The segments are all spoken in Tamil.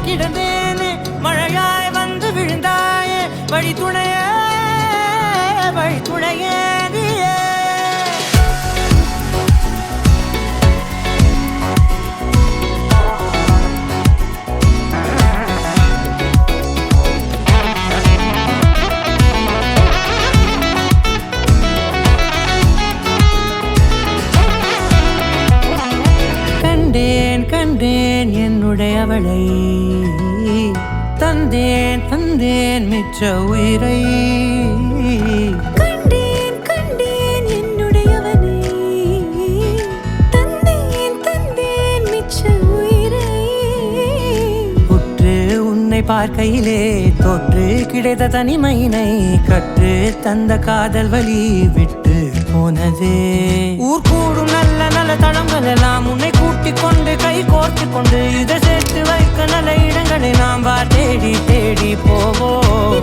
கிடந்தேனே மழையாய் வந்து விழுந்தாயே வழி துணையே நீயே கண்டேன் என்னுடையவளை தந்தேன் மிச்ச உயிரை கண்டேன் என்னுடையவனை தந்தேன் மிச்ச உயிரை உற்று உன்னை பார்க்கையிலே தொற்று கிடைத்த தனிமையினை கற்று தந்த காதல் வழி விட்டு போனதே ஊர் கூடும் நல்ல நல்ல தளங்கள் எல்லாம் உன்னை கூட்டிக் கொண்டு கை கோர்த்து கொண்டு இதை சேர்த்து வைக்க நல்ல இடங்களை நாம் தேடி தேடி போவோம்.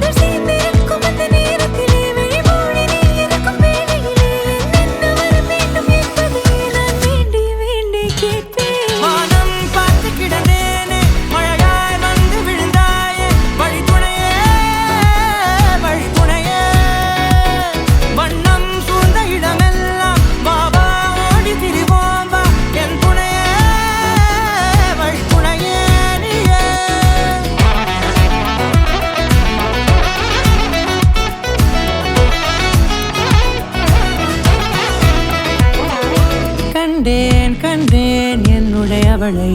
கண்டேன் என்னுடையவளை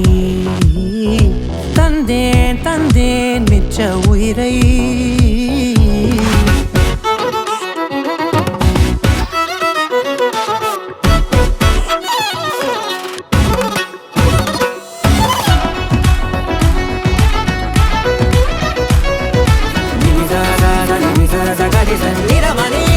தந்தேன் மிச்ச உயிரை நீரமணி